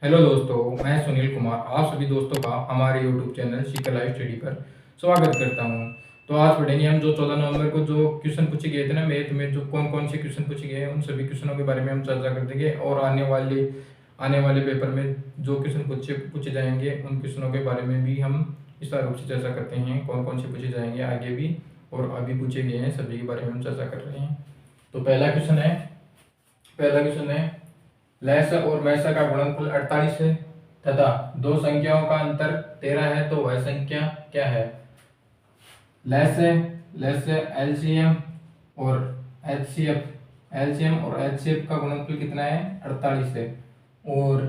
Hello दोस्तों, मैं सुनील कुमार आप सभी दोस्तों का हमारे यूट्यूब चैनल शिक्षा लाइव स्टडी पर स्वागत करता हूं। तो आज पढ़ेंगे हम जो 14 नवंबर को जो क्वेश्चन पूछे गए थे ना मैथ में, जो कौन कौन से क्वेश्चन पूछे गए हैं उन सभी क्वेश्चनों के बारे में हम चर्चा कर देंगे। और आने वाले पेपर में जो क्वेश्चन पूछे जाएंगे उन क्वेश्चनों के बारे में भी हम विस्तार रूप से चर्चा करते हैं। कौन कौन से पूछे जाएंगे आगे भी और अभी पूछे गए हैं सभी के बारे में हम चर्चा कर रहे हैं। तो पहला क्वेश्चन है लैस और मैसा का गुणनफल 48 है तथा दो संख्याओं का अंतर 13 है, तो वह संख्या क्या है। लैस एलसीएम और एचसीएफ का गुणनफल कितना है 48 है। और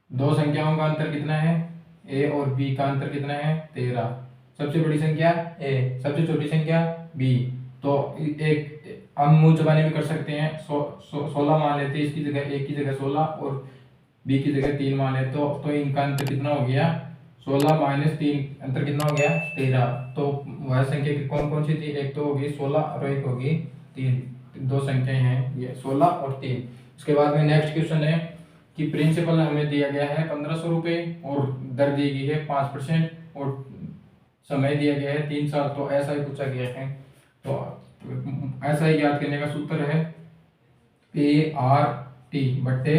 दो संख्याओं का अंतर कितना है, ए और बी का अंतर कितना है 13। सबसे बड़ी संख्या ए, सबसे छोटी संख्या बी। तो एक हम मुंह जबानी भी कर सकते हैं। 16 मान लेते हैं, इसकी जगह ए की जगह 16 और बी की जगह 3 मान लेते तो इनका अंतर कितना हो गया 16 माइनस 3, अंतर कितना हो गया 13। तो वह संख्या कौन कौन सी थी, एक तो होगी 16 और एक होगी 3। दो संख्याएं हैं ये 16 और 3। उसके बाद में नेक्स्ट क्वेश्चन है कि प्रिंसिपल हमें दिया गया है 1500 रुपये और दर दी गई है 5% और समय दिया गया है 3 साल। तो ऐसा ही पूछा गया है। तो ऐसा ही याद करने का सूत्र है PRT बट्टे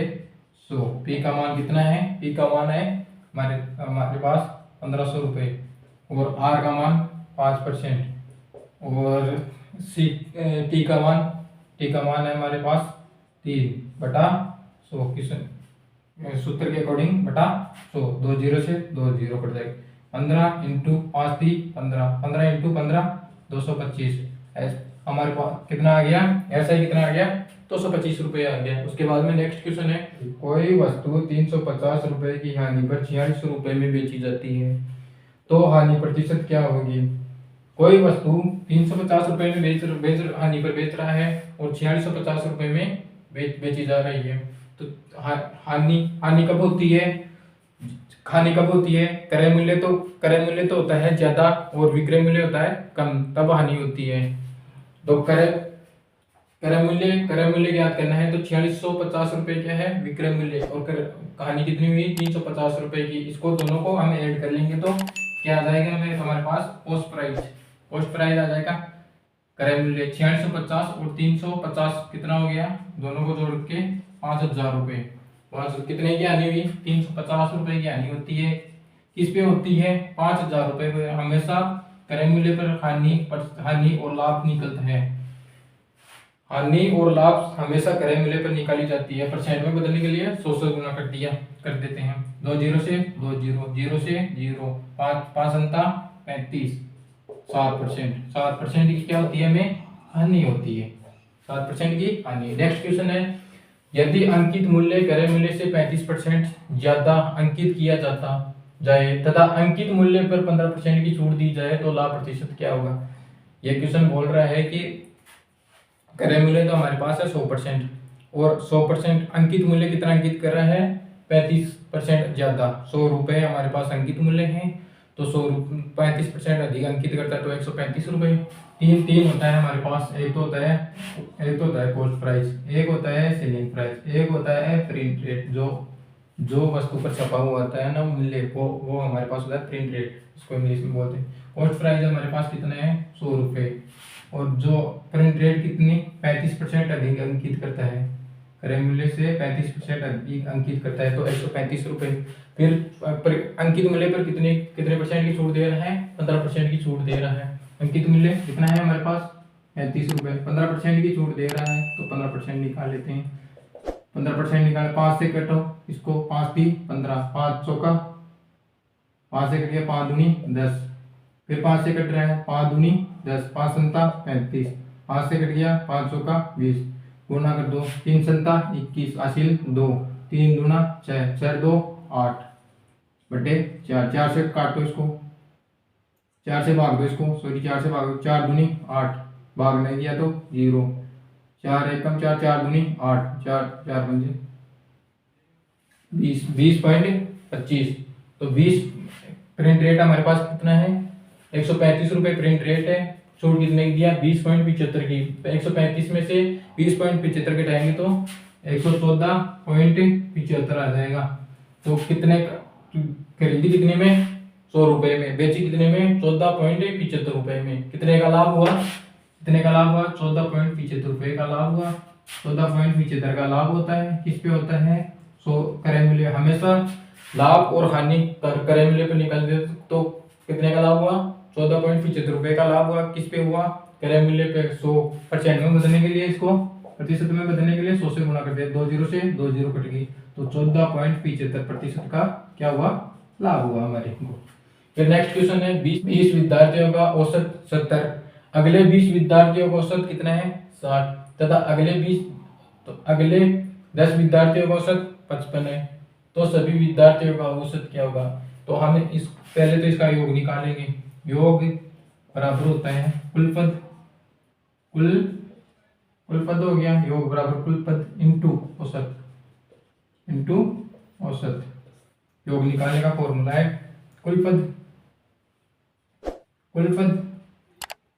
100। P का मान कितना है, P का मान है हमारे पास 1500 रुपये और R का मान 5% और T का मान है हमारे पास 3 बटा 100। किस सूत्र के अकॉर्डिंग बटा 100, 2 0 से 2 0 कट जाएगा। 15 इंटू 5 थी 15, 15 इंटू 15 225। हमारे पास कितना आ गया, ऐसा ही कितना आ गया 225 रुपये आ गया। उसके बाद में नेक्स्ट क्वेश्चन है कोई वस्तु 350 रुपए की हानि पर 46 रुपए में बेची जाती है, तो हानि प्रतिशत क्या होगी। कोई वस्तु 350 रुपए में हानि पर बेच रहा है और 4650 रुपए में बेची जा रही है। तो हानि कब होती है, क्रय मूल्य तो होता है ज्यादा और विक्रय मूल्य होता है कम, तब हानि होती है। तो क्रय मूल्य ज्ञात करना है तो 4650 रुपए क्या है विक्रय मूल्य और हानि कितनी हुई 350 रुपए की। इसको दोनों को हम ऐड कर लेंगे तो क्या आ जाएगा हमारे पास कॉस्ट प्राइस आ जाएगा। क्रय मूल्य 4650 और 350 कितना हो गया, दोनों को जोड़ के 5000 रुपए। कितने की हानि हुई 350 रुपए की हानि होती है। किस पे होती है 5000 रुपए पे। हमेशा क्रय मूल्य पर हानि और लाभ निकलता है। हानि और लाभ हमेशा क्रय मूल्य पर निकाली जाती है। परसेंट में बदलने के लिए 100 से गुना कर देते हैं। 2 0 से 2 0, 0 से 0, 5 अंता 35, 7% की क्या होती है हमें हानि होती है, 7% की हानि। नेक्स्ट क्वेश्चन है यदि अंकित मूल्य क्रय मूल्य से 35% ज्यादा अंकित किया जाता जाए तथा अंकित मूल्य पर 15% की छूट दी जाए तो लाभ प्रतिशत क्या होगा। यह क्वेश्चन बोल रहा है कि क्रय मूल्य तो हमारे पास है 100% और 100% अंकित मूल्य कितना अंकित कर रहा है 35% ज्यादा। 100 रुपए हमारे पास अंकित मूल्य है तो 35% अधिक अंकित करता है तो 135 रुपए। तीन होता है हमारे पास, एक तो होता है कॉस्ट प्राइस, एक होता है सेलिंग प्राइस, एक होता है प्रिंट रेट। जो वस्तु पर छपा हुआ होता है ना मूल्य वो हमारे पास होता है प्रिंट रेट, इसको इंग्लिश में बोलते हैं। कॉस्ट प्राइस हमारे पास कितना है 100 रुपए और जो प्रिंट रेट कितनी 35% अधिक अंकित करता है, क्रय मूल्य से 35% अधिक अंकित करता है तो 135 रुपए। फिर अंकित मूल्य पर कितने परसेंट की छूट दे रहा है 15% की छूट दे रहा है। अंकित मूल्य कितना है हमारे पास 35 रुपए, 15% की छूट दे रहा है तो 15% निकाल लेते हैं। 15% निकाले 5 से कटो इसको, 5 3 15, 5 चौका 5 से कट गया 5 दूनी 10, फिर 5 से कट रहा है 5 दूनी 10, 5 संता 35, 5 से कट गया 5 चौका 20, गुणा कर दो 3 संता 21, हासिल 2, 3 दूना 6, 4 2 8 बटे 4, 4 से काटो इसको, 4 से भाग दो इसको, 4 से भाग दो, 4 दूनी 8, भाग नहीं दिया तो 0, 4 एकम 4, 4 दूनी 8, 4 4 पंजे 20, 20.25। तो 20 प्रिंट रेट हमारे पास कितना है 135 रुपए प्रिंट रेट है। छूट कितने की दिया 20.75 की। 135 में से 20.75 घटाएंगे तो 114.75 आ जाएगा। तो कितने खरीदी कितने में, 100 रुपए में, बेची कितने में, 14.75 रुपए में, कितने का लाभ हुआ, कितने का लाभ हुआ, 14.75 रुपए का लाभ हुआ। 14.75 का लाभ होता है, किस पे होता है, सो क्रय मूल्य। हमेशा लाभ और हानि क्रय मूल्य पे निकाल दे तो कितने का लाभ हुआ, 14.75 रुपए का लाभ हुआ, किस पे हुआ, क्रय मूल्य पे। 100% में बदलने के लिए, इसको प्रतिशत में बदलने के लिए 100 से गुणा कर दिया, 2 जीरो से 2 जीरो कट गई, तो 14.75% का क्या हुआ, लाभ हुआ हमारे को। फिर नेक्स्ट क्वेश्चन है 20 विद्यार्थियों का औसत 70, अगले 20 विद्यार्थियों का औसत कितना है, 60, तथा अगले 10 विद्यार्थियों का औसत 55 है, तो सभी विद्यार्थियों का औसत क्या होगा। तो हम इस पहले तो इसका योग निकालेंगे। योग बराबर होता है कुलपद हो गया, योग बराबर कुलपद इंटू औसत। योग निकालने का फॉर्मूला है कुलपद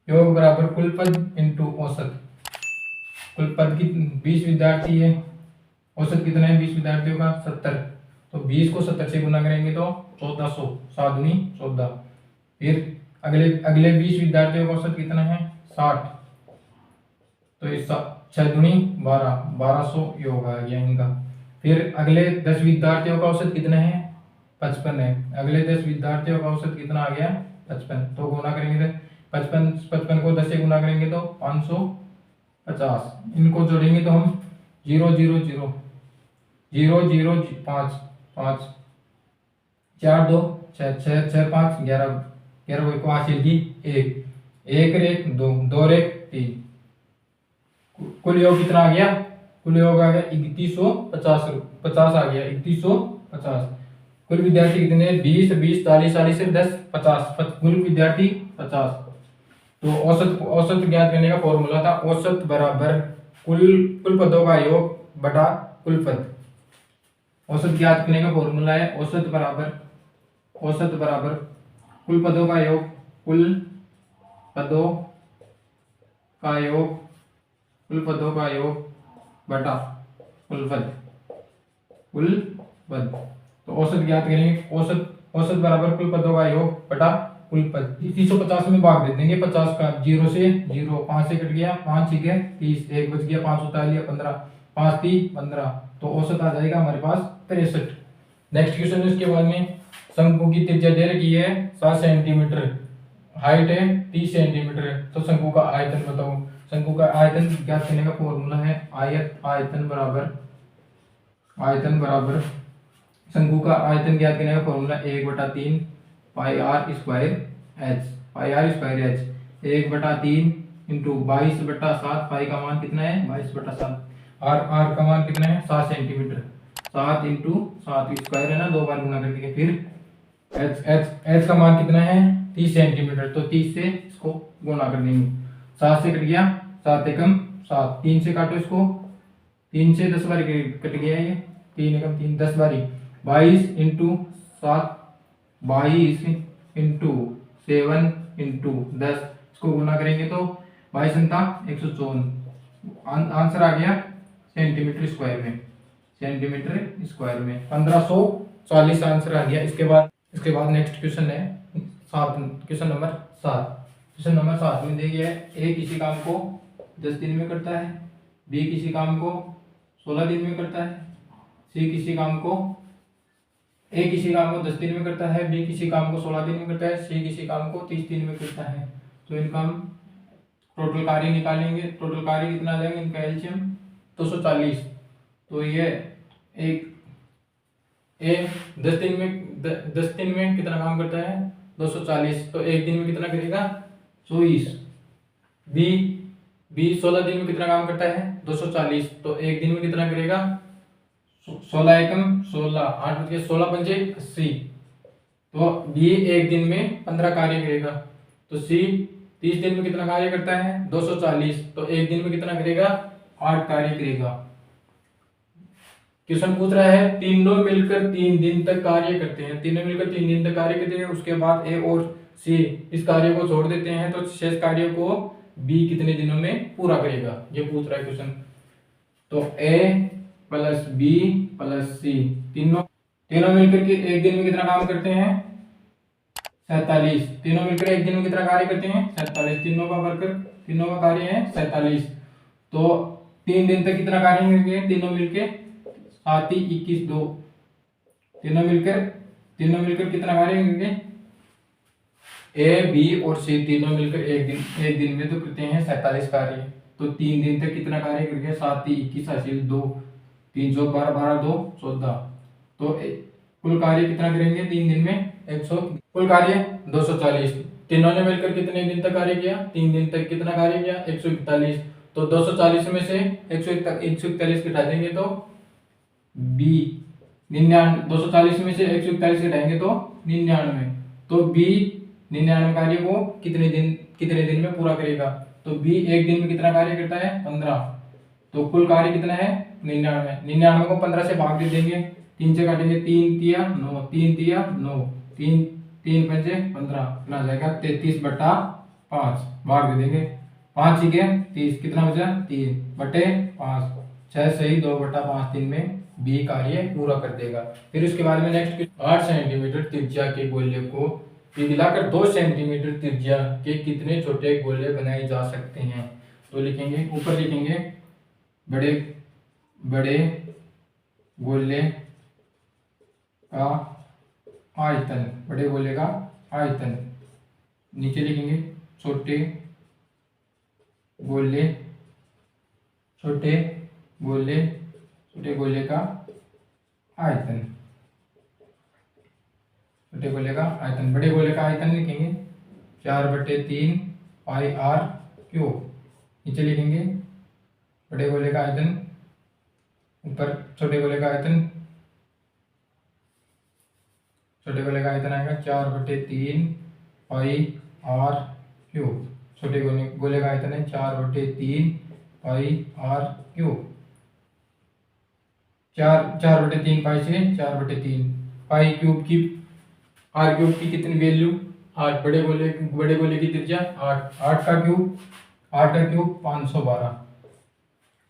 योग बराबर कुलपद इंटू औसत। कुलपद की 20 विद्यार्थी है, औसत कितना है 20 विद्यार्थियों का 70, तो 20 को 70 से गुना करेंगे तो 1400, 7 दूनी 14। फिर अगले 20 विद्यार्थियों का औसत कितना है 60, तो इस 6 दूनी 12, 1200 योग आ गया इनका। फिर अगले 10 विद्यार्थियों का औसत कितना है 55 है, अगले 10 विद्यार्थियों का औसत कितना आ गया 55, तो गुना करेंगे तो 55 को 10 से गुना करेंगे तो 550, इनको जोड़ेंगे तो हम 0 0 0 0 0 5 5 4 2 6 6 6 5 11 11 को हासिल की 1 1 2 2 3, कुल योग कितना आ गया, कुल योग आ गया 3150, 50 आ गया 3150। कुल विद्यार्थी कितने, 20 20 40 40 10 50, कुल विद्यार्थी 50। तो औसत ज्ञात करने का फॉर्मूला था औसत बराबर कुल पदों का योग बटा कुल पद। औसत ज्ञात करने का फॉर्मूला है औसत बराबर कुल पदों का योग बटा कुल पद। तो औसत ज्ञात करेंगे, औसत बराबर कुल पदों का योग बटा कुल पद। 350 में भाग दे देंगे, 50 का 0 से 0, 5 से कट गया, 5 6 30, 1 बच गया, 5 उतार लिया 15, 5 3 15, तो औसत आ जाएगा हमारे पास 63। नेक्स्ट क्वेश्चन है, इसके बाद में शंकु की त्रिज्या दे रखी है 7 सेंटीमीटर, हाइट है 30 सेंटीमीटर है, तो शंकु का आयतन बताओ। शंकु का आयतन ज्ञात करने का फॉर्मूला है आयतन बराबर शंकु का आयतन ज्ञात करने का formula 1/3 pi r square h, 1/3 into 22/7, pi का मान कितना है 22/7, आर का मान कितना है 7 सेंटीमीटर, 7 इंटू 7 स्क्वायर है ना, 2 बार गुना कर देंगे। फिर एच का मान कितना है 30 सेंटीमीटर, तो 30 से इसको गुणा कर देंगे, 7 से कट गया, 7 एकम 7, 3 से काटो इसको, 3 से 10 बार कट गया ये, 3 एकम 3 10 बारी, 22 इंटू 7, 22 इंटू 7 इंटू 10, इसको गुना करेंगे तो 22 अंता 154, आंसर आ गया सेंटीमीटर स्क्वायर में 1540 आंसर आ गया। इसके बाद नेक्स्ट क्वेश्चन है क्वेश्चन नंबर 7 में दिया गया है, ए किसी काम को 10 दिन में करता है, बी किसी काम को 16 दिन में करता है, सी किसी काम को 10 दिन में करता है, बी किसी काम को 16 दिन में करता है, सी किसी काम को 30 दिन में करता है। तो इनका हम टोटल कार्य निकालेंगे, टोटल कार्य कितना आ जाएगा इनका एलसीएम 240। तो ये एक 10 दिन में कितना काम करता है 240, तो एक दिन में कितना करेगा 24। बी 16 दिन में कितना काम करता है 240, तो एक दिन में कितना करेगा 16 एकम 16, 8 बज गए, 16 पंजे 80, तो बी एक दिन में 15 कार्य करेगा। तो सी 30 दिन में कितना कार्य करता है 240, तो एक दिन में कितना करेगा 8 कार्य करेगा। क्वेश्चन पूछ रहा है तीनों मिलकर 3 दिन तक कार्य करते हैं, उसके बाद ए और सी इस कार्य को छोड़ देते हैं, तो शेष कार्य को बी कितने दिनों में पूरा करेगा, ये पूछ रहा है क्वेश्चन। तो ए प्लस बी प्लस सी तीनों मिलकर के एक दिन में कितना काम करते हैं 47। तीनों मिलकर एक दिन में कितना कार्य करते हैं 47। तीनों का वर्कर तीनों का कार्य है 47। तो 3 दिन तक कितना कार्य करेंगे तीनों मिलके 7 ही 21 2। तीनों मिलकर कितना कार्य करेंगे ए बी और सी तीनों मिलकर एक दिन में तो करते हैं 47 कार्य। तो 3 दिन तक कितना कार्य करेंगे 7 ही 21 हासिल 2 3 चौक 12 12 2 14। तो कुल कार्य कितना करेंगे 3 दिन में 100। कुल कार्य 240। तीनों ने मिलकर कितने दिन तक कार्य किया 3 दिन तक कितना कार्य किया 141। तो 240 में से 141 घटा देंगे तो बी 99। 240 में से 141 घटाएंगे तो 99। तो बी 99 कार्य को कितने दिन में पूरा करेगा। तो बी एक दिन में कितना कार्य करता है 15। तो कुल कार्य कितना है 99 को 15 से भाग दे देंगे 3 से काटेंगे 3 तिया 9 3 तिया 9 3 3 पंचे 15 कितना आ जाएगा 33/5 भाग दे देंगे 5 ही 30 कितना बचा 3/5 6 सही 2/5 दिन में बी कार्य पूरा कर देगा। फिर उसके बाद में नेक्स्ट 8 सेंटीमीटर त्रिज्या के गोले को पिघलाकर 2 सेंटीमीटर त्रिज्या के कितने छोटे गोले बनाए जा सकते हैं। तो लिखेंगे ऊपर लिखेंगे बड़े बड़े गोले का आयतन बड़े गोले का आयतन। नीचे लिखेंगे छोटे गोले का आयतन। छोटे गोले का आयतन बड़े गोले का आयतन लिखेंगे 4/3 पाई r क्यूब। नीचे लिखेंगे बड़े गोले का आयतन ऊपर छोटे गोले का आयतन आएगा 4/3 पाई r क्यूब। छोटे गोले का आयतन है 4/3 पाई r क्यूब। 4/3 पाई से 4/3 पाई क्यूब की r क्यूब की कितनी वैल्यू 8। बड़े गोले की त्रिज्या 8 8 का क्यूब 512।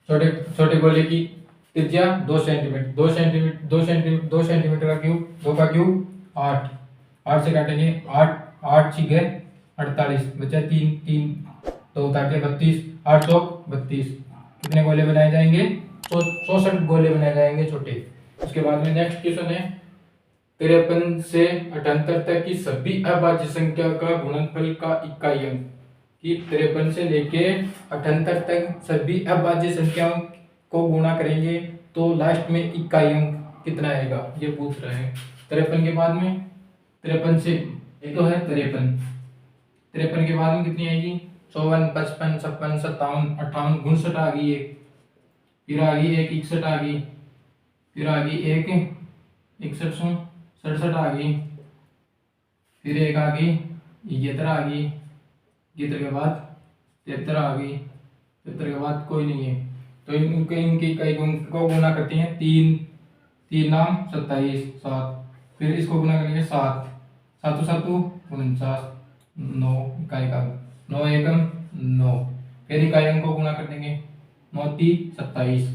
छोटे गोले की त्रिज्या 2 सेंटीमीटर 2 सेंटीमीटर का क्यूब 2 का क्यूब 8 8 से काटेंगे 8 8 6 48 बचा 3 3 2 काटे 32 8 चौक 32। कितने गोले बनाए जाएंगे 64 गोले बनाए जाएंगे छोटे। उसके बाद में नेक्स्ट क्वेश्चन है 53 से 78 तक की सभी अभाज्य संख्या का गुणनफल का इकाई अंक। कि 53 से लेके 78 तक सभी अभाज्य संख्याओं को गुणा करेंगे तो लास्ट में इकाई अंक कितना आएगा ये पूछ रहे हैं। 53 के बाद में 53 से एक तो है 53 के बाद में कितनी आएगी 54 55 56 57 58 59 आ गई एक। फिर आ गई एक 61 आ गई। फिर आ गई एक 61 67 आ गई। फिर एक आ गई 71 आ गई। 71 के बाद 73 आ गई। 73 के बाद कोई नहीं है तो इनकी इकाई को गुना करते हैं 3 नाम 27 7। फिर इसको गुना करेंगे 7 7 7 49 9 इकाई का 9 एकम 9। फिर इकाई अंक को गुना कर देंगे 9 3 27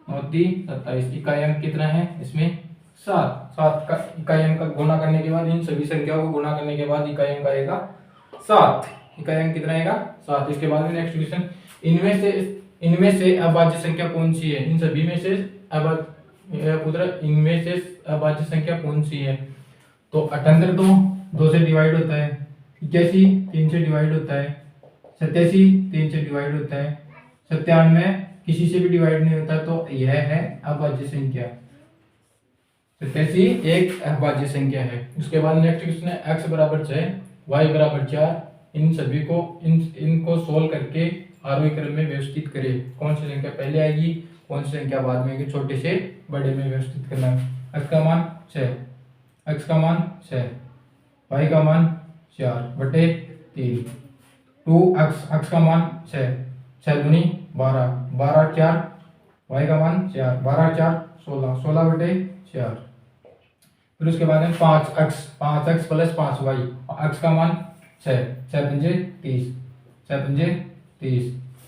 9 3 27। इकाई अंक कितना है इसमें 7 7 का इकाई अंक का गुना करने के बाद इन सभी संख्याओं को गुना करने के बाद इकाई अंक आएगा 7। इकाई अंक कितना आएगा 7। इसके बाद में नेक्स्ट क्वेश्चन इनमें से अभाज्य संख्या कौन सी है। इन सभी में से इनमें से अभाज्य संख्या कौन सी है। तो 78 तो 2 से डिवाइड होता है 81 3 से डिवाइड होता है 87 3 से डिवाइड होता है 97 किसी से भी डिवाइड नहीं होता। तो यह है अभाज्य संख्या 87 एक अभाज्य संख्या है। उसके बाद नेक्स्ट क्वेश्चन है x बराबर 6 y बराबर 4। इन सभी को इनको सोल्व करके आरोही क्रम में व्यवस्थित करें। कौन सी संख्या पहले आएगी कौन सी संख्या बाद में आएगी छोटे से बड़े में व्यवस्थित करना। x का मान 6 x का मान 6 y का मान 4/3 2x का मान 6 6 दूनी 12 12 4 y का मान 4 12 4 16 16/4। फिर उसके बाद में 5x प्लस 5y x का मान 6 6 पंजे 30 6 पंजे 30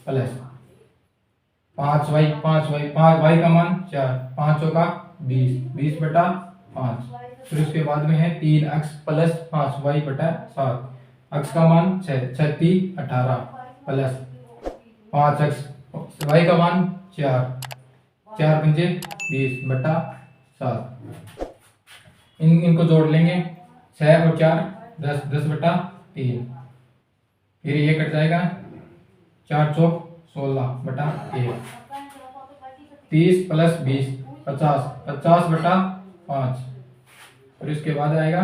प्लस 5y y का मान 4 5 का 20 20/5 5। फिर उसके बाद में है 3x प्लस 5y बटा 7। x का मान 6, 36 18 प्लस 5x, y का मान 4, 4 पंजे 20 बटा 7। इनको जोड़ लेंगे, 6 और 4 10, 10 बटा 3। फिर ये कट जाएगा, 4 चौक 16 बटा 1। 30 प्लस 20 50, 50 बटा 5। और इसके बाद आएगा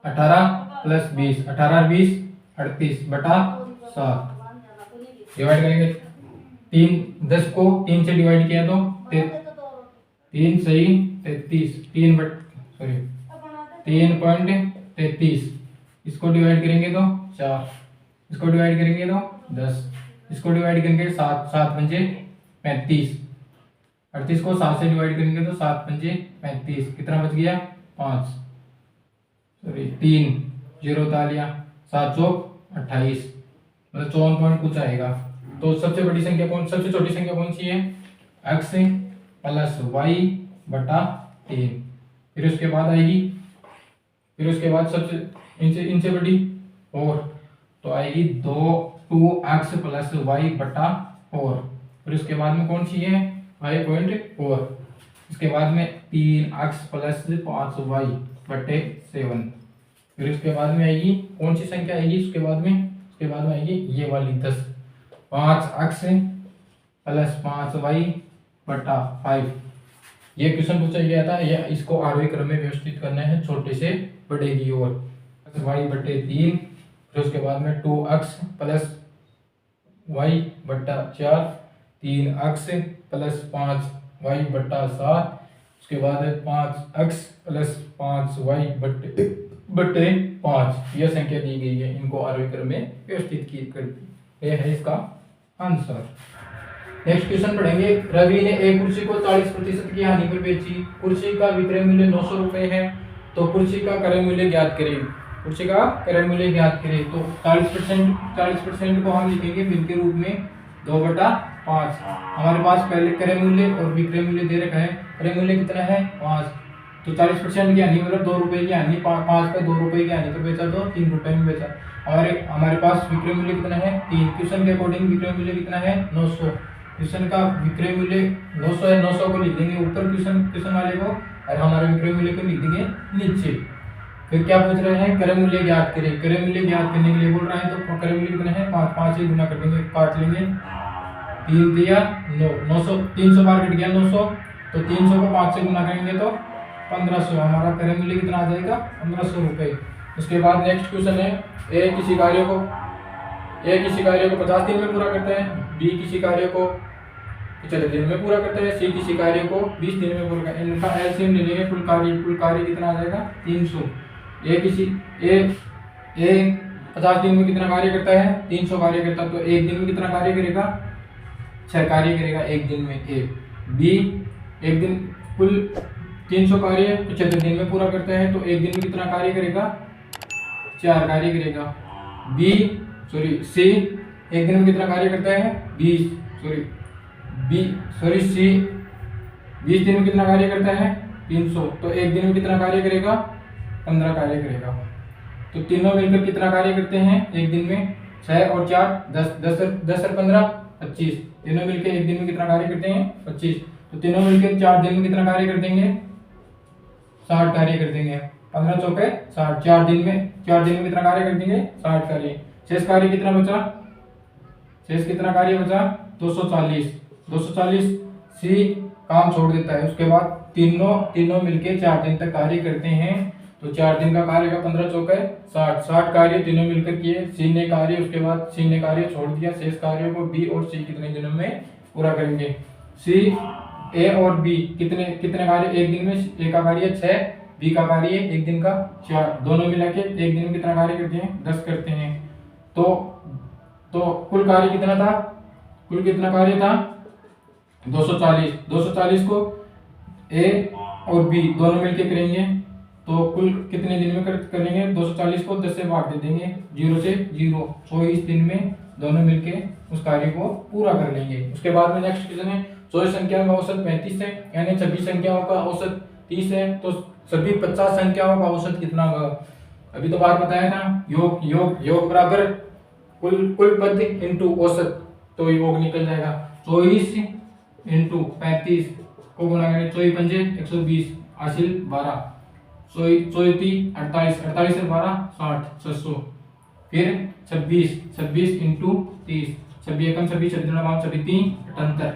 18 प्लस 20, 18 और 20 38 बटा 7। डिवाइड करेंगे, 10 को 3 से डिवाइड किया तो 3 सही 33, 3.33। इसको डिवाइड करेंगे तो 4, इसको डिवाइड करेंगे तो 10, इसको डिवाइड करेंगे 7, 7 पंजे 35। 38 को 7 से डिवाइड करेंगे तो 7 पंजे 35। कितना बच गया 5, 3 जीरो उतार लिया, 7 चौक 28, मतलब 54 पॉइंट कुछ आएगा। तो सबसे बड़ी संख्या सबसे छोटी संख्या कौन सी है, x प्लस y बटा 3। फिर उसके बाद आएगी, फिर उसके बाद सबसे इनसे बड़ी और तो आएगी 2x प्लस y बटा 4। फिर उसके बाद में कौन सी है 5.4। इसके बाद में 3x प्लस 5y बटे 7। फिर उसके बाद में आएगी कौन सी संख्या आएगी, उसके बाद में आएगी ये वाली 10, 5x प्लस 5y बटा 5। ये क्वेश्चन पूछा गया था, या इसको आरोही क्रम में व्यवस्थित करना है छोटे से बड़े की ओर। y बटे 3, फिर उसके बाद में 2x प्लस y बटा 4, 3x प्लस 5y बटा 7। उसके बाद है 5x प्लस 5y बटे 5। यह संख्या दी गई है, इनको आरोही क्रम में व्यवस्थित की करती। यह है इसका आंसर। नेक्स्ट क्वेश्चन पढ़ेंगे। रवि ने एक कुर्सी को 40% की हानि पर बेची। कुर्सी का विक्रय मूल्य 900 रुपए है, तो कुर्सी का क्रय मूल्य ज्ञात करें। कुर्सी का क्रय मूल्य ज्ञात करें तो 40% को हम लिखेंगे बिल के रूप में 2/5। हमारे पास पहले क्रय मूल्य और विक्रय मूल्य दे रखा है। क्रय मूल्य कितना है 5, तो 40% की हानि मतलब 2 रुपए की हानि, 5 पे 2 रुपए की हानि पर बेचा तो 3 रुपए में बेचा। हमारे पास विक्रय मूल्य कितना है 3। क्वेश्चन के अकॉर्डिंग विक्रय मूल्य कितना है 900। क्वेश्चन का विक्रय मूल्य 900 है, 900 को लिख देंगे ऊपर क्वेश्चन वाले को, और हमारे विक्रय मूल्य को लिख देंगे नीचे। फिर क्या पूछ रहे हैं क्रय मूल्य ज्ञात करें। क्रय मूल्य ज्ञात करने के लिए बोल रहा है, तो क्रय मूल्य कितना है 5, 5 से गुना कर देंगे, काट लेंगे 3 दिया 9, 900 300 बार कट गया 900, तो 300 को 5 से गुना करेंगे तो 1500। हमारा क्रय मूल्य कितना आ जाएगा 1500 रुपए। उसके बाद नेक्स्ट क्वेश्चन है, ए किसी कार्य को 50 दिन में पूरा करता है, बी किसी कार्य को 75 दिन में पूरा करता है, सी किसी कार्य को 20 दिन में पूरा करता है। इनका एलसीएम ले लेंगे, कुल कार्य कितना आ जाएगा 300। ए 50 दिन में कितना कार्य करता है 300 कार्य करता है, तो एक दिन में कितना कार्य करेगा 6 कार्य करेगा एक दिन में ए। बी एक दिन कुल 300 कार्य 75 दिन में पूरा करता है, तो एक दिन में कितना कार्य करेगा 4 कार्य करेगा। सी एक दिन में कितना कार्य करता है 20 दिन में कितना कार्य करता है 300, तो एक दिन में कितना कार्य करेगा 15 कार्य करेगा। तो तीनों मिलकर कितना कार्य करते हैं एक दिन में 6 और 4 10 और 15 25। तीनों मिलकर एक दिन में कितना कार्य करते हैं 25, तो तीनों मिलकर 4 दिन में कितना कार्य कर देंगे 60 कार्य कर देंगे। 15 चौके 60, 4 दिन में कितना कार्य कर देंगे 60 कार्य। शेष कार्य कितना बचा 240। सी काम छोड़ देता है। उसके बाद तीनों मिलके 4 दिन तक कार्य करते हैं, तो 4 दिन का कार्य का 15 चौके 60 कार्य तीनों मिलकर किए। सी ने कार्य छोड़ दिया। शेष कार्यों को बी और सी कितने दिनों में पूरा करेंगे। सी ए और बी कितने कार्य एक दिन में, ए का कार्य 6, बी का कार्य एक दिन का 4, दोनों मिला के एक दिन में कितना कार्य करते हैं 10 करते हैं। तो कुल कार्य कितना था 240 को ए और बी दोनों मिलके करेंगे, तो कुल कितने दिन में करेंगे 240 को 10 से भाग दे देंगे, 0 से 0, 24 दिन में दोनों मिलके उस कार्य को पूरा कर लेंगे। उसके बाद में नेक्स्ट क्वेश्चन है, 24 संख्याओं का औसत 35 है, यानी 26 संख्याओं का औसत 30 है, तो सभी 50 संख्याओं का औसत कितना होगा? अभी तो बाहर बताया था, योग योग योग बराबर कुल कुल पद इंटू औसत, तो योग निकल जाएगा 24 इंटू 35 को गुणा करें, 24 पंजे 120 हासिल 12, 24 48 48 से 12 60 600, फिर 26 इंटू 30 26 एकम 26 26 26 78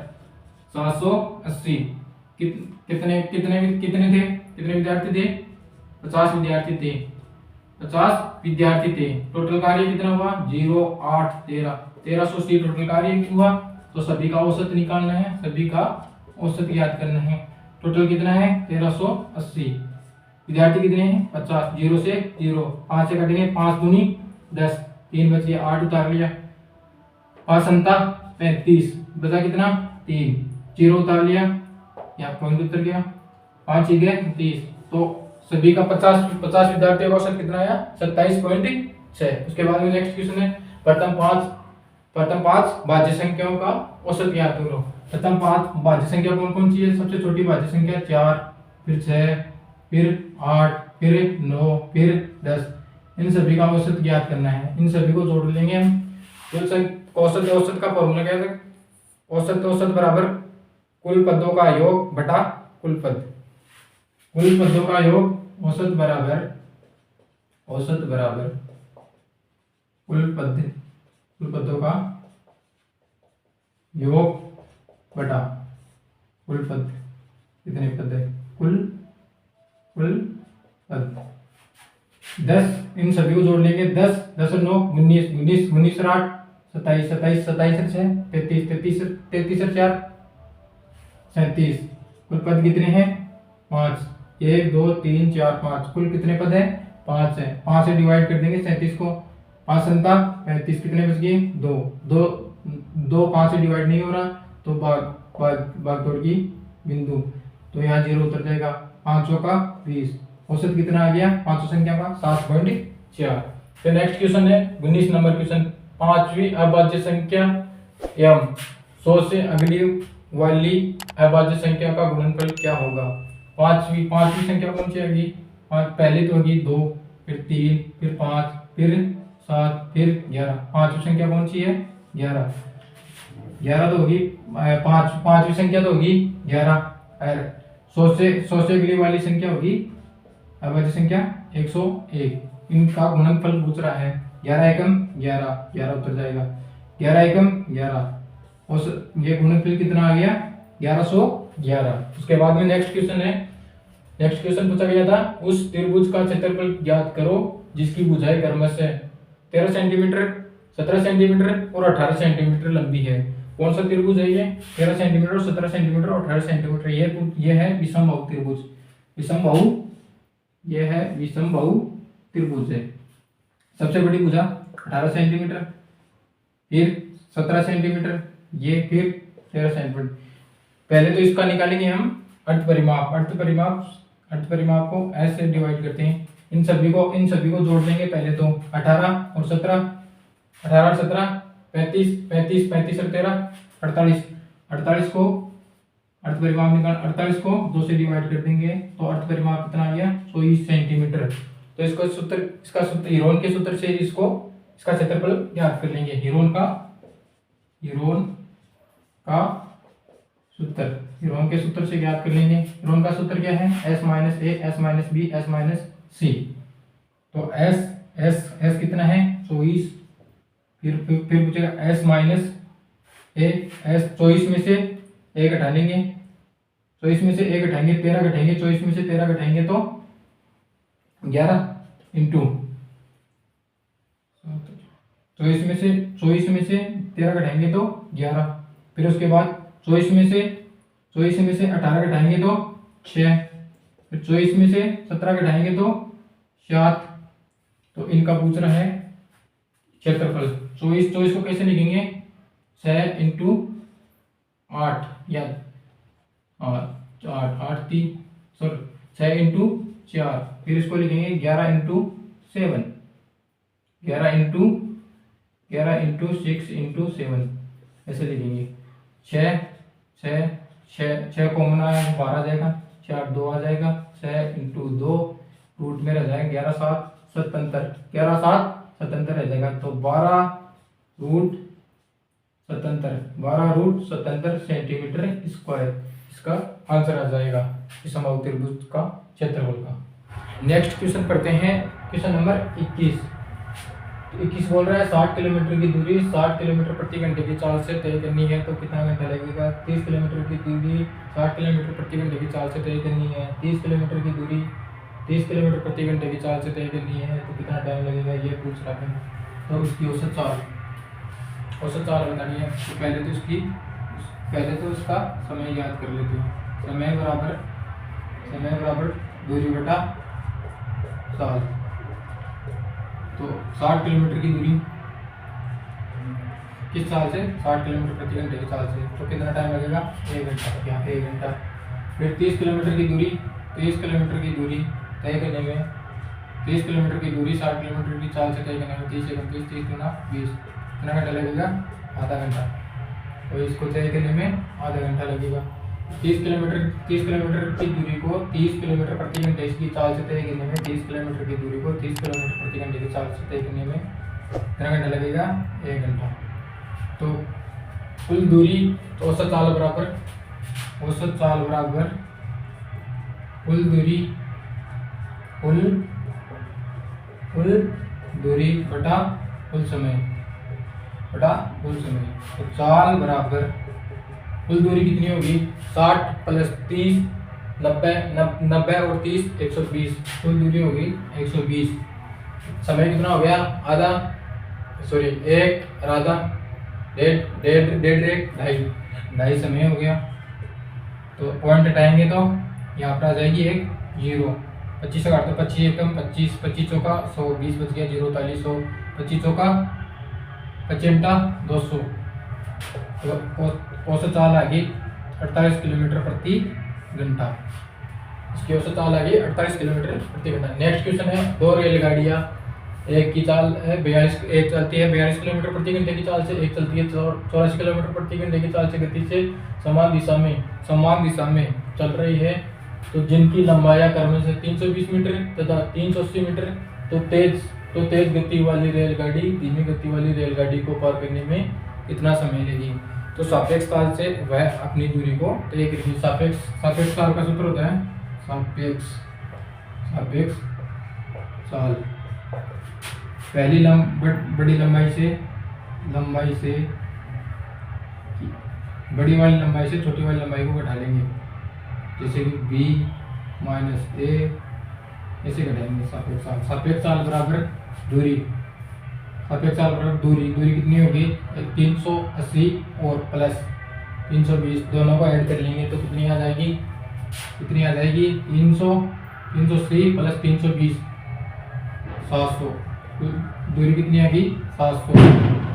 780। कितने कितने कितने थे, कितने विद्यार्थी थे? 50 विद्यार्थी थे, 50 विद्यार्थी थे। टोटल कार्य कितना हुआ? 0 8 13 1380 टोटल कार्य हुआ। तो सभी का औसत निकालना है, सभी का औसत याद करना है। टोटल कितना है? 1380। विद्यार्थी कितने हैं? 50। 0 से 0 5 से काटेंगे, 5 दूनी 10, 3 बच गया, 8 उतार लिया, 5 संता 35 बचा कितना? 3, 0 उतार लिया, यहाँ पॉइंट उतर गया, 5 ही गए 30। तो सभी का 50 विद्यार्थियों का औसत कितना आया? 27.6। उसके बाद में नेक्स्ट क्वेश्चन है, प्रथम पांच भाज्य संख्याओं का औसत ज्ञात करो। प्रथम 5 भाज्य संख्या कौन कौन सी है? सबसे छोटी भाज्य संख्या 4, फिर 6, फिर 8, फिर 9, फिर 10। इन सभी का औसत ज्ञात करना है, इन सभी को जोड़ लेंगे हम। तो औसत का फॉर्मूला क्या है? औसत बराबर कुल पदों का योग बटा कुल पद। कुल पदों का योग औसत बराबर कुल पदों का योग बटा कुल पद। कितने पद है? कुल पद 10। इन सभी को जोड़ लेंगे, 10 10 और 9 19 19 19 और 8 27 27 27 और 6 33 33 33 और 4 37। कुल पद कितने हैं? 5। 1 2 3 4 5। कुल कितने पद है? 5 है। 5 से डिवाइड कर देंगे 37 को, 5 संता 35। कितने बच गए? 2 2 2 5 से डिवाइड नहीं हो रहा, तो भाग तोड़ की बिंदु, तो यहाँ 0 उतर जाएगा। 5 का 20। औसत कितना आ गया 500 संख्या का? 7.4। फिर नेक्स्ट क्वेश्चन है 19 नंबर क्वेश्चन, पांचवी अभाज्य संख्या एवं 100 से अगली वाली अभाज्य संख्या का गुणनफल क्या होगा? पांचवी संख्या कौन सी होगी? पहली तो होगी 2, फिर 3, फिर 5, फिर 7, फिर 11। पांचवी संख्या कौन सी है? 11 तो होगी। पांचवी संख्या तो होगी 11। 100 से अगली वाली संख्या होगी अभाज्य संख्या 101। इनका गुणनफल पूछ रहा है। 11 एकम 11 उतर जाएगा, 11 एकम 11। और ये गुणनफल कितना आ गया? 1111। उसके बाद में नेक्स्ट क्वेश्चन पूछा गया था, उस त्रिभुज का क्षेत्रफल ज्ञात करो जिसकी भुजाएं क्रमशः 13 सेंटीमीटर, 17 सेंटीमीटर और 18 सेंटीमीटर लंबी है। कौन सा त्रिभुज है ये? 13 सेंटीमीटर, 17 सेंटीमीटर और 18 सेंटीमीटर। ये है विषमबाहु त्रिभुज। यह है विषमबाहु त्रिभुज है। सबसे बड़ी भुजा 18 सेंटीमीटर, फिर 17 सेंटीमीटर, ये फिर 13 सेंटीमीटर। पहले तो इसका निकालेंगे हम अर्ध परिमाप को ऐसे डिवाइड करते हैं। इन सभी को जोड़ देंगे पहले तो। 18 और 17 35 35 35 और 13 48। 48 को अर्ध परिमाप निकाल, 48 को 2 से डिवाइड कर देंगे, तो अर्ध परिमाप कितना आ गया? 24 सेंटीमीटर। तो इसका सूत्र हीरोन के सूत्र से इसका क्षेत्रफल ज्ञात कर लेंगे। हीरोन का हीरोन के सूत्र से ज्ञात कर लेंगे। हीरोन का सूत्र क्या है? S - A S - B S - C। तो S कितना है? 24। फिर पूछेगा S - A S 24 में से 1 घटा लेंगे, 24 में से 1 घटाएंगे 13 घटाएंगे, 24 में से 13 घटाएंगे तो 11 इंटू 24 में से 13 घटाएंगे तो 11। फिर उसके बाद 24 में से 18 घटाएंगे तो 6, फिर 24 में से 17 घटाएंगे तो 7। तो इनका पूछ रहा है क्षेत्रफल। 24 को कैसे लिखेंगे? 6 इंटू 8 या 8 3 सॉरी 6 इंटू 4। फिर इसको लिखेंगे 11 इंटू 7, 11 इंटू 6 इंटू 7 ऐसे लिखेंगे। 6 6 छः कॉमन आया 12 आ जाएगा, 4 2 आ जाएगा, 6 इंटू 2 रूट में रह जाएगा 11 7 77, 11 7 77 रह जाएगा। तो 12 रूट 77 सेंटीमीटर स्क्वायर इसका आंसर आ जाएगा इस समबाहु त्रिभुज का क्षेत्रफल का। नेक्स्ट क्वेश्चन पढ़ते हैं, क्वेश्चन नंबर 21। 21 बोल रहा है 60 किलोमीटर की दूरी 60 किलोमीटर प्रति घंटे की चाल से तय करनी है तो कितना घंटा लगेगा। 30 किलोमीटर की दूरी 60 किलोमीटर प्रति घंटे की चाल से तय करनी है। 30 किलोमीटर की दूरी 30 किलोमीटर प्रति घंटे की चाल से तय करनी है तो कितना टाइम लगेगा, ये पूछ रहा है। तो उसकी औसत चाल बतानी है। तो पहले तो उसका समय याद कर लेते हैं। समय बराबर दूरी बटा साल। तो 60 किलोमीटर की दूरी किस चाल से, 60 किलोमीटर प्रति घंटे की चाल से, तो कितना टाइम लगेगा, 1 घंटा। क्या 1 घंटा। फिर 30 किलोमीटर की दूरी तय करने में 30 किलोमीटर की दूरी 60 किलोमीटर की चाल से तय करने में 30 सेकंड 30 गुना 20 कितना घंटा लगेगा, आधा घंटा। तो इसको तय करने में आधा घंटा लगेगा। 30 किलोमीटर की दूरी को 30 किलोमीटर प्रति घंटे की चाल से तय करने में 30 किलोमीटर की दूरी को 30 किलोमीटर प्रति घंटे की चाल से तय करने में कितना घंटा लगेगा, 1 घंटा। तो कुल दूरी औसत चाल बराबर कुल दूरी बटा कुल समय। तो चाल बराबर कुल दूरी कितनी होगी, 60 प्लस 30 90 और 30 120, कुल दूरी होगी 120। समय कितना हो गया, आधा, सॉरी 1 आधा, डेढ़ ढाई समय हो गया। तो पॉइंट हटाएंगे तो यहाँ पर आ जाएगी एक 0। 25 से काट दो, 25 एकम 25, 25 चौका 100, 20 बच गया 0 40 100, 25 चौका 55 200। तो औसत चाल आ गई 48 किलोमीटर प्रति घंटा। इसकी औसत चाल आ गई 48 किलोमीटर प्रति घंटा। नेक्स्ट क्वेश्चन है, 2 रेलगाड़ियाँ, एक की चाल है 42, एक चलती है 42 किलोमीटर प्रति घंटे की चाल से, एक चलती है 84 किलोमीटर प्रति घंटे की चाल से गति से समान दिशा में चल रही है। तो जिनकी लंबाई क्रम से 320 मीटर तथा 380 मीटर। तो तेज गति वाली रेलगाड़ी धीमी गति वाली रेलगाड़ी को पार करने में कितना समय लेगी। तो सापेक्ष काल से वह अपनी दूरी को तय करेगी। सापेक्ष काल का सूत्र होता है सापेक्ष काल। पहली बड़ी लंबाई से बड़ी वाली लंबाई से छोटी वाली लंबाई को घटा लेंगे, जैसे कि b माइनस a, ऐसे घटाएंगे। सापेक्ष काल बराबर दूरी कितनी होगी, 380 और प्लस 320 दोनों को ऐड कर लेंगे तो कितनी आ जाएगी 380 प्लस 320 700। दूरी कितनी आ गई 700।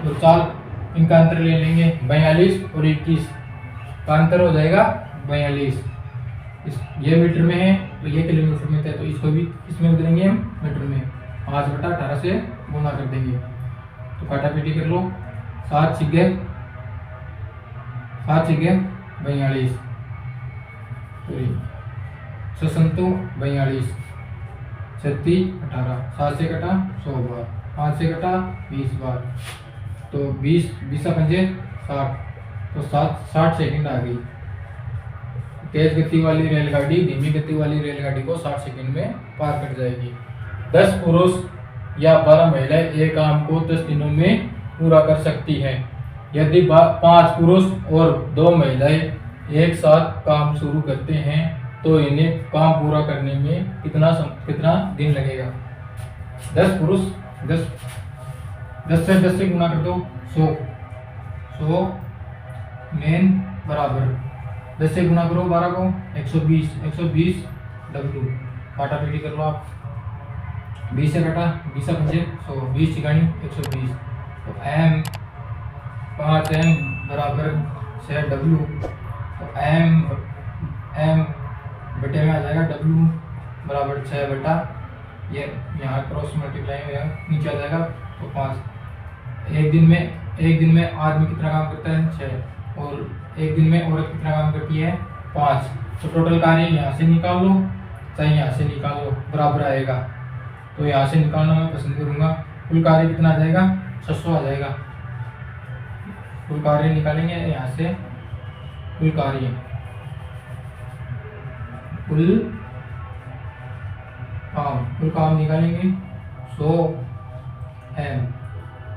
तो चाल इनका अंतर ले लेंगे 42 और 21 का अंतर हो जाएगा 42। ये मीटर में है तो ये किलोमीटर में है, तो इसको भी इसमें बदलेंगे हम मीटर में। 5/18 से गुना कर देंगे तो काटापीटी कर लो। 7 छिगे 42, ससंतु 42, 36 18, 7 से कटा 100 बार, 5 से कटा 20 बार, तो 20 पंजे 60, तो 60 सेकंड आ गई। तेज गति वाली रेलगाड़ी धीमी गति वाली रेलगाड़ी को 60 सेकंड में पार कर जाएगी। 10 पुरुष या 12 महिलाएं एक काम को 10 दिनों में पूरा कर सकती हैं। यदि 5 पुरुष और 2 महिलाएं एक साथ काम शुरू करते हैं तो इन्हें काम पूरा करने में कितना दिन लगेगा। 10 पुरुष 10 से गुना कर दो 100 मेन बराबर 10 से गुना करो 12 को 120 डब्ल्यू। काटा पीटी कर लो आप। 20 से कटा 20 पंजे 100, 20 चिकानी 120, तो m 5m बराबर 6 डब्ल्यू। तो m बटे में आ जाएगा w बराबर 6 बटा ये यहाँ क्रॉस मल्टीप्लाई में नीचे आ जाएगा तो 5। एक दिन में आदमी कितना काम करता है 6, और एक दिन में औरत कितना काम करती है 5। तो टोटल कार्य यहाँ से निकाल लो चाहे यहाँ से निकाल लो, बराबर आएगा। तो यहाँ से निकालना मैं पसंद करूँगा। कुल कार्य कितना आ जाएगा 600 आ जाएगा। कुल कार्य निकालेंगे यहाँ से, कुल कार्य कुल काम निकालेंगे 100 m।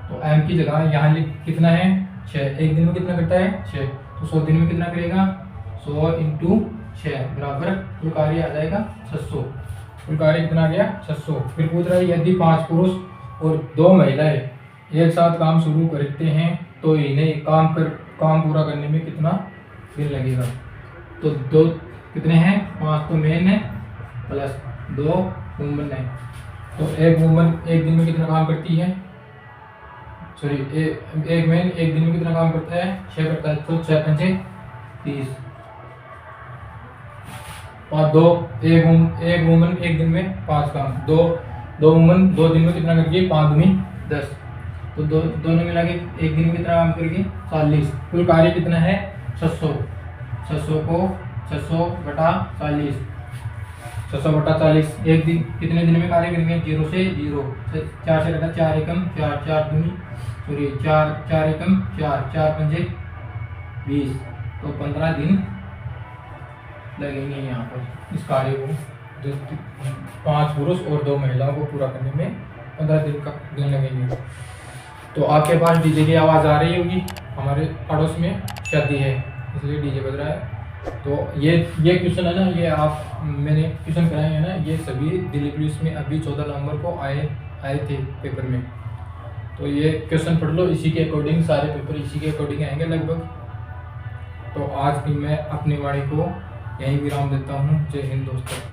तो m की जगह यहाँ कितना है 6। एक दिन में कितना करता है 6, तो 100 दिन में कितना करेगा 100 × 6 बराबर कुल कार्य आ जाएगा 600। कुल कार्य कितना आ गया 600। फिर पूछ रहा है यदि 5 पुरुष और 2 महिलाएं एक साथ काम शुरू करते हैं तो इन्हें काम पूरा करने में कितना दिन लगेगा। तो 2 कितने हैं 5 तो मेन है प्लस 2 वुमन है। तो एक वुमन एक दिन में कितना काम करती है, सॉरी एक मैन एक दिन में कितना काम करता है 6 करता है। तो 6 × 5 = 30 और 2 एक वुमन एक दिन में 5 काम, 2 वुमन 2 दिन में कितना करके 5 × 10। तो दोनों मिला के एक दिन में कितना काम करेगी 40। कुल कार्य कितना है 600। 600 को 600/40 600/40 एक दिन कितने दिन में कार्य करेंगे 0 से 0 4 से रहता 4 एकम 4 4 दूनी सॉरी 4 एकम 4 4 × 5 = 20। तो 15 दिन लगेंगे यहाँ पर इस कार्य को, जो 5 पुरुष और 2 महिलाओं को पूरा करने में 15 दिन लगेंगे। तो आपके पास डीजे की आवाज़ आ रही होगी, हमारे पड़ोस में शादी है इसलिए डीजे बज रहा है। तो ये क्वेश्चन है ना, ये आप मैंने क्वेश्चन कराए हैं ना, ये सभी दिल्ली पुलिस में अभी 14 नवंबर को आए थे पेपर में। तो ये क्वेश्चन पढ़ लो, इसी के अकॉर्डिंग सारे पेपर इसी के अकॉर्डिंग आएंगे लगभग। तो आज भी मैं अपनी वाणी को यहीं विराम देता हूँ। जय हिंद दोस्तों।